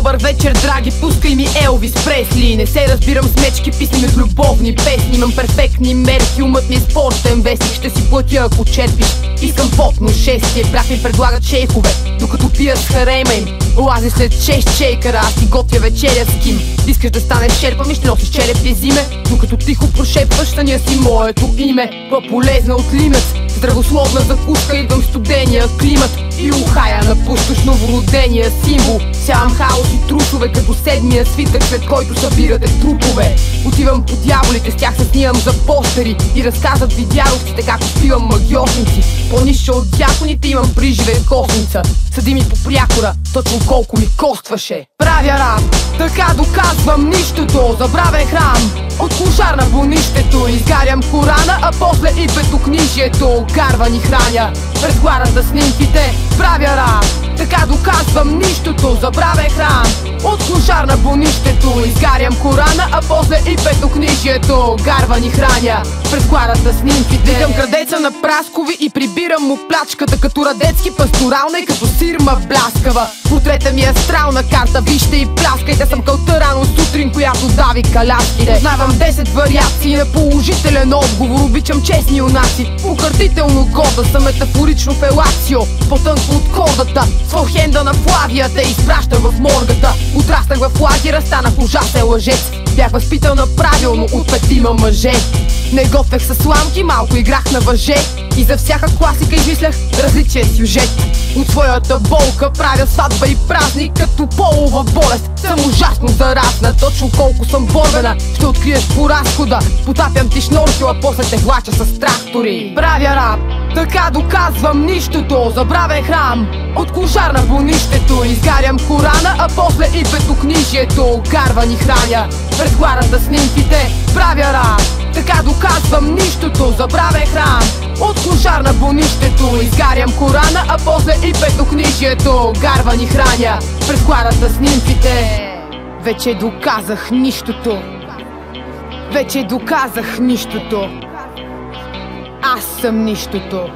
Добър вечер, драги, пускай ми Елвис Пресли. Не се разбирам с мечки, писни ми в любовни песни. Имам перфектни мерки, умът ми е спортен вестник. Ще си платя, ако черпиш. Искам потно шестие, брат ми предлагат шейкове, докато пия с харема им. Лази след 6 шейкера, аз ти готвя вечеря с ким. Искаш да станеш шерпа ми, ще носиш черепи зиме, докато тихо прошепваш съня си моето име. По-полезна от лимец, здравословна закуска, идвам в студения климат и ухая напускаш новородения символ. Сявам хаос и трусове, като седмия свитък, след който събирате трупове. Отивам по дяволите, с тях се снимам за постери и разказват видяровците как успивам магиосници. По-нищо от дяконите имам приживе косница. Съди ми по прякора, точно колко ми костваше. Правя рап, така доказвам нищото. Забравен храм, от кошар на бунището. Изгарям Корана, а после и петокнижието. Карва ни храня пред гладата с нимфите. Правя рап, така доказвам нищото. Забравен храм, от кошар на бунището. Изгарям Корана, а после и петокнижието. Гарва ни храня пред гладата с нимфите. Викам градеца на праскови и прибирам му плачката, като Радецки, пасторална и като сирма бляскава. Портрета ми е астрална карта, вижте и пляскайте. Съм кълта рано сутрин, която дави каляските. Познавам 10 вариации на положителен отговор. Обичам честни юнаци, покъртително года. Съм метафорично фелацио, по-тънко от кодата. С фолхенда на Флавията изпращам в моргата. Отраснах в лагера, станах ужасен лъжец. Бях възпитана правилно от 5 мъже. Не готвех със сламки, малко играх на въже. И за всяка класика измислях различен сюжет. От своята болка правя сватба и празник, като полова болест. Съм ужасно заразна, точно колко съм борбена ще откриеш по разхода. Потапям ти шноркела, после те влача с трактори. Правя рап, така доказвам нищото. Забравен храм, от кошар на бунището. Изгарям Корана, а после и петокнижието. Карва ни храня пред гладата с нимфите. Правя рап, така доказвам нищото. Забравен храм, от кошар на бунището. Изгарям Корана, а после и петокнижието. Гарва ни храня пред гладата с нимфите. Вече доказах нищото. Вече доказах нищото. Аз съм нищото.